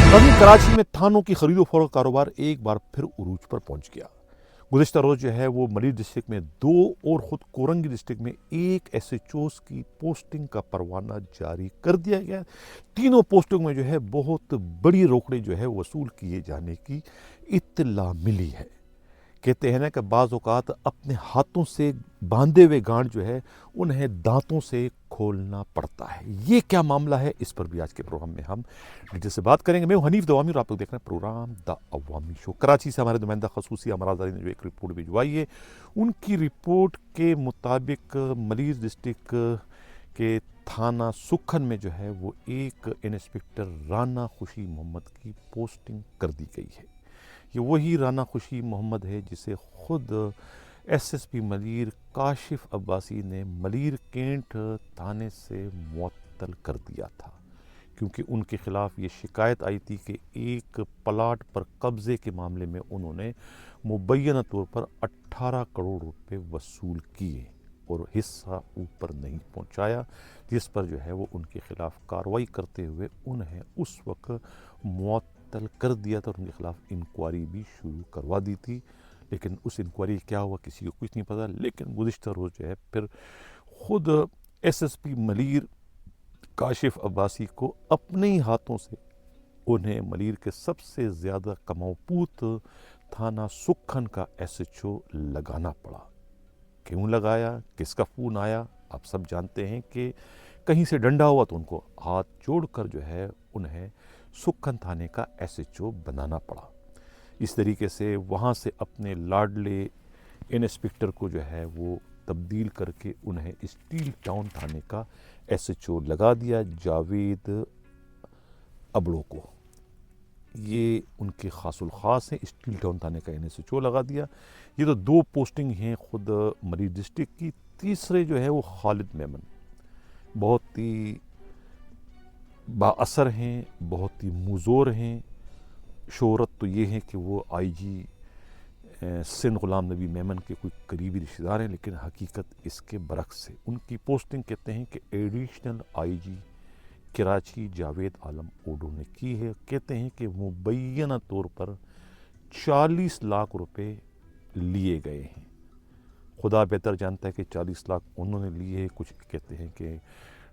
वहीं कराची में थानों की खरीदो फरोख्त कारोबार एक बार फिर उरूज पर पहुंच गया। गुज़िश्ता रोज़ जो है वो मलीर डिस्ट्रिक्ट में 2 और ख़ुद कोरंगी डिस्ट्रिक्ट में 1 एसएचओज़ की पोस्टिंग का परवाना जारी कर दिया गया। तीनों पोस्टिंग में जो है बहुत बड़ी रोकड़े जो है वसूल किए जाने की इत्तला मिली है। कहते हैं ना कि बाज़ औक़ात अपने हाथों से बांधे हुए गांठ जो है उन्हें दांतों से खोलना पड़ता है। ये क्या मामला है, इस पर भी आज के प्रोग्राम में हम डिटेल से बात करेंगे। मैं हूं हनीफ दवामी और आप लोग देख रहे हैं programme the Awami show. Karachi से हमारे नुमाइंदा खसूसी अमराज़ ने जो एक रिपोर्ट भिजवाई है, उनकी रिपोर्ट के मुताबिक मलीर डिस्ट्रिक्ट के थाना सुखन में जो है वो एक इंस्पेक्टर राना खुशी मोहम्मद की पोस्टिंग कर दी गई है। ये वही राना खुशी मोहम्मद है जिसे खुद एसएसपी मलीर काशिफ अब्बासी ने मलीर कैंट थाने से मुअत्तल कर दिया था, क्योंकि उनके ख़िलाफ़ ये शिकायत आई थी कि एक प्लाट पर कब्ज़े के मामले में उन्होंने मुबैना तौर पर 18 करोड़ रुपए वसूल किए और हिस्सा ऊपर नहीं पहुंचाया, जिस पर जो है वो उनके ख़िलाफ़ कार्रवाई करते हुए उन्हें उस वक्त मुअत्तल कर दिया था और उनके ख़िलाफ़ इंक्वायरी भी शुरू करवा दी थी। लेकिन उस इंक्वायरी क्या हुआ किसी को कुछ नहीं पता। लेकिन गुज़िश्ता रोज़ जो है फिर ख़ुद एसएसपी मलीर काशिफ अब्बासी को अपने ही हाथों से उन्हें मलीर के सबसे ज़्यादा कमाऊपूत थाना सुखन का एसएचओ लगाना पड़ा। क्यों लगाया, किसका फ़ोन आया, आप सब जानते हैं कि कहीं से डंडा हुआ तो उनको हाथ जोड़कर जो है उन्हें सुखन थाने का एसएचओ बनाना पड़ा। इस तरीके से वहाँ से अपने लाडले इंस्पेक्टर को जो है वो तब्दील करके उन्हें स्टील टाउन थाने का एसएचओ लगा दिया, जावेद अबड़ो को। ये उनके खासुल ख़ास हैं, स्टील टाउन थाने का एसएचओ लगा दिया। ये तो 2 पोस्टिंग हैं खुद मलीर डिस्ट्रिक्ट की। तीसरे जो है वो खालिद मेमन, बहुत ही बाअसर हैं, बहुत ही मुज़ोर हैं। शोहरत तो ये है कि वो आईजी सिंध ग़ुलाम नबी मेमन के कोई करीबी रिश्तेदार हैं, लेकिन हकीकत इसके बरक्स है। उनकी पोस्टिंग कहते हैं कि एडिशनल आईजी कराची जावेद आलम ओडो ने की है। कहते हैं कि मुबैना तौर पर 40 लाख रुपए लिए गए हैं। खुदा बेहतर जानता है कि 40 लाख उन्होंने लिए हैं। कुछ कहते हैं कि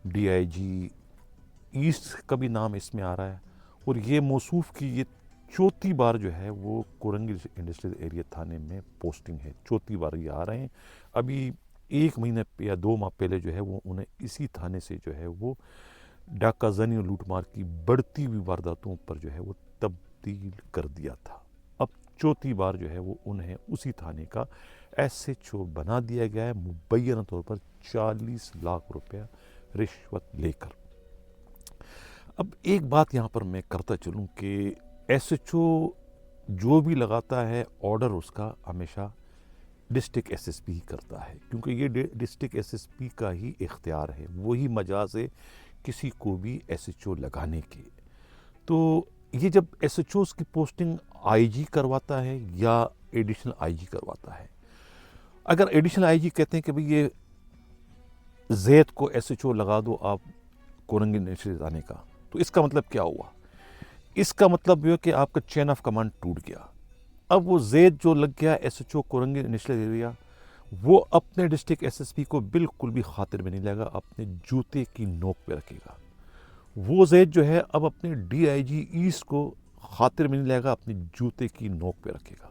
डीआईजी ईस्ट का भी नाम इसमें आ रहा है। और ये मौसूफ़ की ये चौथी बार जो है वो कोरंगी इंडस्ट्रियल एरिया थाने में पोस्टिंग है। चौथी बार ये आ रहे हैं। अभी 1 महीने या 2 माह पहले जो है वो उन्हें इसी थाने से जो है वो डाका जनी और लूटमार की बढ़ती हुई वारदातों पर जो है वो तब्दील कर दिया था। अब चौथी बार जो है वो उन्हें उसी थाने का एसएचओ बना दिया गया है, मुबैना तौर पर 40 लाख रुपया रिश्वत लेकर। अब एक बात यहाँ पर मैं करता चलूँ कि एसएचओ जो भी लगाता है ऑर्डर उसका हमेशा डिस्ट्रिक्ट एसएसपी ही करता है, क्योंकि ये डिस्ट्रिक्ट एसएसपी का ही इख्तियार है, वही मजाज है किसी को भी एसएचओ लगाने के। तो ये जब एसएचओ की पोस्टिंग आईजी करवाता है या एडिशनल आईजी करवाता है, अगर एडिशनल आईजी कहते हैं कि भाई ये जैद को एसएचओ लगा दो आप कोरंगी नेशनल थाने का, तो इसका मतलब क्या हुआ? इसका मतलब ये कि आपका चेन ऑफ कमांड टूट गया। अब वो जैद जो लग गया एसएचओ कोरंगी नेशनल एरिया, वो अपने डिस्ट्रिक्ट एसएसपी को बिल्कुल भी खातिर में नहीं लेगा, अपने जूते की नोक पे रखेगा। वो जैद जो है अब अपने डीआईजी ईस्ट को खातिर में नहीं लेगा, अपने जूते की नोक पे रखेगा।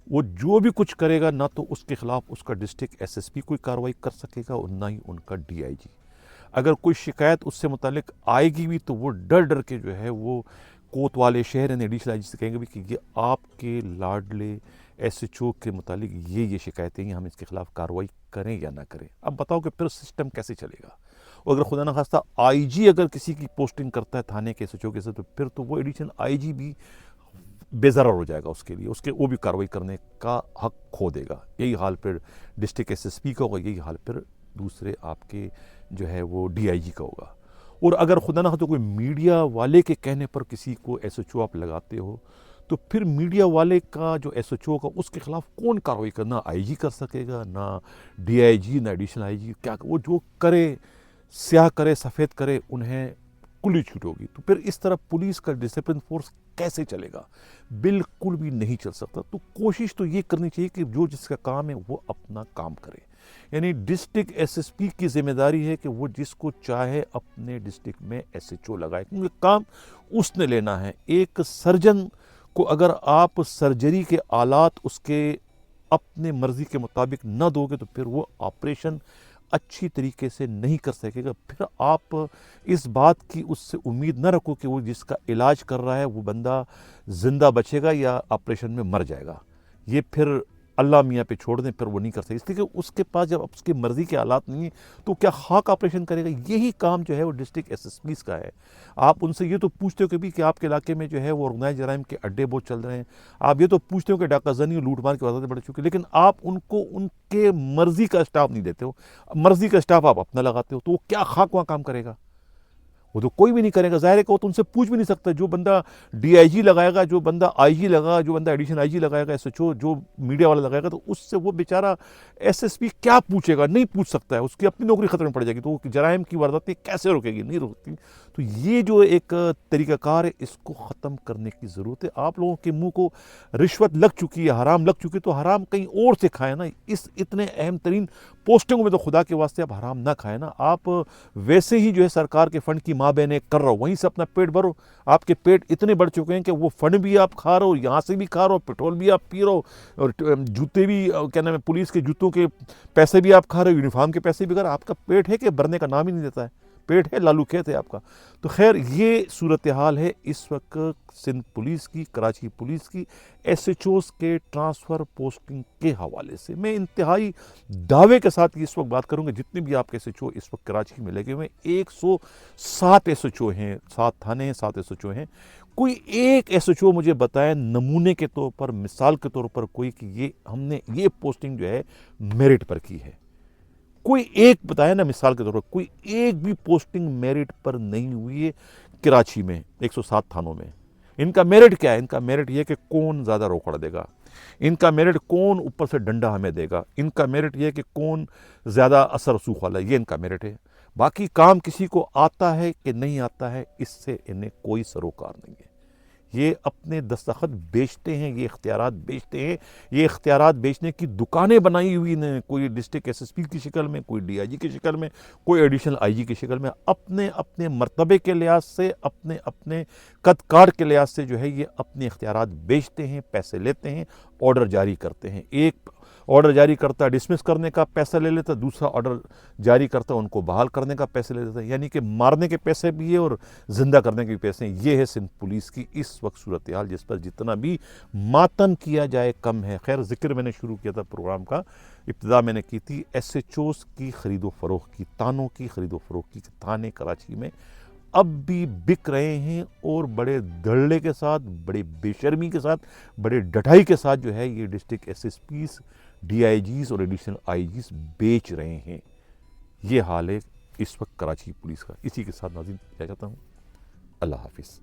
वो जो भी कुछ करेगा ना तो उसके खिलाफ उसका डिस्ट्रिक्ट एसएसपी कोई कार्रवाई कर सकेगा और ना ही उनका डीआईजी। अगर कोई शिकायत उससे मुतालिक आएगी भी तो वो डर डर के जो है वो कोतवाले शहर यानी एडिशनल आईजी से कहेंगे भी कि ये आपके लाडले एसएचओ के मुतालिक ये शिकायतें हैं, हम इसके खिलाफ कार्रवाई करें या ना करें। अब बताओ कि फिर सिस्टम कैसे चलेगा? और अगर खुदा न खास्ता आईजी अगर किसी की पोस्टिंग करता है थाने के एसएचओ के साथ, तो फिर तो वो एडिशनल आईजी भी बेज़रार हो जाएगा उसके लिए, उसके वो भी कार्रवाई करने का हक खो देगा। यही हाल फिर डिस्ट्रिक्ट एसएसपी का होगा, यही हाल फिर दूसरे आपके जो है वो डीआईजी का होगा। और अगर खुदा ना हो तो कोई मीडिया वाले के कहने पर किसी को एसएचओ आप लगाते हो, तो फिर मीडिया वाले का जो एसएचओ का उसके खिलाफ कौन कार्रवाई करना? आईजी कर सकेगा, ना डीआईजी, ना एडिशनल आईजी। क्या वो जो करे, स्याह करे सफ़ेद करे, उन्हें بالکل ہی چھوٹ ہوگی. تو پھر اس طرح پولیس کا ڈسپلن فورس کیسے چلے گا؟ بالکل بھی نہیں چل سکتا. تو کوشش تو یہ کرنی چاہیے کہ جو جس کا کام ہے وہ اپنا کام کرے. یعنی ڈسٹرکٹ ایس ایس پی کی ذمہ داری ہے کہ وہ جس کو چاہے اپنے ڈسٹرکٹ میں ایس ایچ او لگائے، کیونکہ کام اس نے لینا ہے. ایک سرجن کو اگر آپ سرجری کے آلات اس کے اپنے مرضی کے مطابق نہ دو گے تو پھر وہ آپریشن اچھی طریقے سے نہیں کر سکے گا. پھر آپ اس بات کی اس سے امید نہ رکھو کہ وہ جس کا علاج کر رہا ہے وہ بندہ زندہ بچے گا یا آپریشن میں مر جائے گا. یہ پھر اللہ میاں پہ چھوڑ دیں، پھر وہ نہیں کر سکے، اس لیے کہ اس کے پاس جب اس کی مرضی کے آلات نہیں ہیں تو کیا خاک آپریشن کرے گا؟ یہی کام جو ہے وہ ڈسٹرکٹ ایس ایس پیز کا ہے. آپ ان سے یہ تو پوچھتے ہو کہ بھی کہ آپ کے علاقے میں جو ہے وہ آرگنائز جرائم کے اڈے بہت چل رہے ہیں، آپ یہ تو پوچھتے ہو کہ ڈاکہ زنی اور لوٹ مار کی وارداتیں بڑھ چکی، لیکن آپ ان کو ان کے مرضی کا اسٹاف نہیں دیتے ہو. مرضی کا اسٹاف آپ اپنا لگاتے ہو، تو وہ کیا خاک وہاں کام کرے گا؟ وہ تو کوئی بھی نہیں کرے گا. ظاہر ہے کہ وہ تو ان سے پوچھ بھی نہیں سکتا. جو بندہ ڈی آئی جی لگائے گا، جو بندہ آئی جی لگا، جو بندہ ایڈیشنل آئی جی لگائے گا، ایس ایچ او جو میڈیا والا لگائے گا، تو اس سے وہ بیچارہ ایس ایس پی کیا پوچھے گا؟ نہیں پوچھ سکتا ہے. اس کی اپنی نوکری خطرے میں پڑ جائے گی. تو وہ جرائم کی وارداتیں کیسے روکے گی؟ نہیں روکتی. تو یہ جو ایک طریقہ کار ہے اس کو ختم کرنے کی ضرورت ہے. آپ لوگوں کے منہ کو رشوت لگ چکی ہے، حرام لگ چکی ہے، تو حرام کہیں اور سے کھائیں نا. اس اتنے اہم ترین پوسٹنگوں میں تو خدا کے واسطے آپ حرام نہ کھائیں نا. آپ ویسے ہی جو ہے سرکار کے فنڈ کی ماں بہنیں کر رہا ہو، وہیں سے اپنا پیٹ بھرو. آپ کے پیٹ اتنے بڑھ چکے ہیں کہ وہ فنڈ بھی آپ کھا رہے ہو، یہاں سے بھی کھا رہے ہو، پیٹرول بھی آپ پی رہے ہو، اور جوتے بھی کیا نام ہے پولیس کے جوتوں کے پیسے بھی آپ کھا رہے ہو، یونیفارم کے پیسے بھی کھا رہے ہو. آپ کا پیٹ ہے کہ بھرنے کا نام ہی نہیں دیتا ہے. پیٹ ہے لالو کھیت ہے آپ کا. تو خیر یہ صورتحال ہے اس وقت سندھ پولیس کی، کراچی پولیس کی ایس ایچ اوز کے ٹرانسفر پوسٹنگ کے حوالے سے. میں انتہائی دعوے کے ساتھ اس وقت بات کروں گا، جتنے بھی آپ کے ایس ایچ او اس وقت کراچی میں لگے ہوئے 107 ایس ایچ او ہیں، 7 تھانے ہیں، 7 ایس ایچ او ہیں. کوئی ایک ایس ایچ او مجھے بتائے نمونے کے طور پر، مثال کے طور پر کوئی کہ یہ ہم نے یہ پوسٹنگ جو ہے میرٹ پر کی ہے. کوئی ایک بتایا نا مثال کے طور پر، کوئی ایک بھی پوسٹنگ میرٹ پر نہیں ہوئی ہے کراچی میں 107 تھانوں میں. ان کا میرٹ کیا ہے؟ ان کا میرٹ یہ کہ کون زیادہ روکڑ دے گا، ان کا میرٹ کون اوپر سے ڈنڈا ہمیں دے گا، ان کا میرٹ یہ کہ کون زیادہ اثر رسوخ والا ہے. یہ ان کا میرٹ ہے. باقی کام کسی کو آتا ہے کہ نہیں آتا ہے اس سے انہیں کوئی سروکار نہیں ہے. یہ اپنے دستخط بیچتے ہیں، یہ اختیارات بیچتے ہیں. یہ اختیارات بیچنے کی دکانیں بنائی ہوئی نے، کوئی ڈسٹرکٹ ایس ایس پی کی شکل میں، کوئی ڈی آئی جی کی شکل میں، کوئی ایڈیشنل آئی جی کی شکل میں. اپنے اپنے مرتبے کے لحاظ سے، اپنے اپنے قد کاٹ کے لحاظ سے جو ہے یہ اپنے اختیارات بیچتے ہیں، پیسے لیتے ہیں، آرڈر جاری کرتے ہیں. ایک آرڈر جاری کرتا ہے ڈسمس کرنے کا پیسہ لے لیتا ہے، دوسرا آرڈر جاری کرتا ہے ان کو بحال کرنے کا پیسے لے لیتا ہے. یعنی کہ مارنے کے پیسے بھی ہے اور زندہ کرنے کے بھی پیسے ہیں. یہ ہے سندھ پولیس کی اس وقت صورتحال، جس پر جتنا بھی ماتم کیا جائے کم ہے. خیر ذکر میں نے شروع کیا تھا پروگرام کا، ابتدا میں نے کی تھی ایس ایچ اوز کی خرید و فروخت کی، تانوں کی خرید و فروخت کی. تانے کراچی میں اب بھی بک رہے ہیں اور بڑے دھڑلے کے ساتھ، بڑے بے شرمی کے ساتھ، بڑے ڈٹائی کے ساتھ جو ہے یہ district S S Ps, D I Gs اور ایڈیشنل آئی جیز بیچ رہے ہیں. یہ حال ہے اس وقت کراچی پولیس کا. اسی کے ساتھ ناظرین کیا چاہتا ہوں، اللہ حافظ.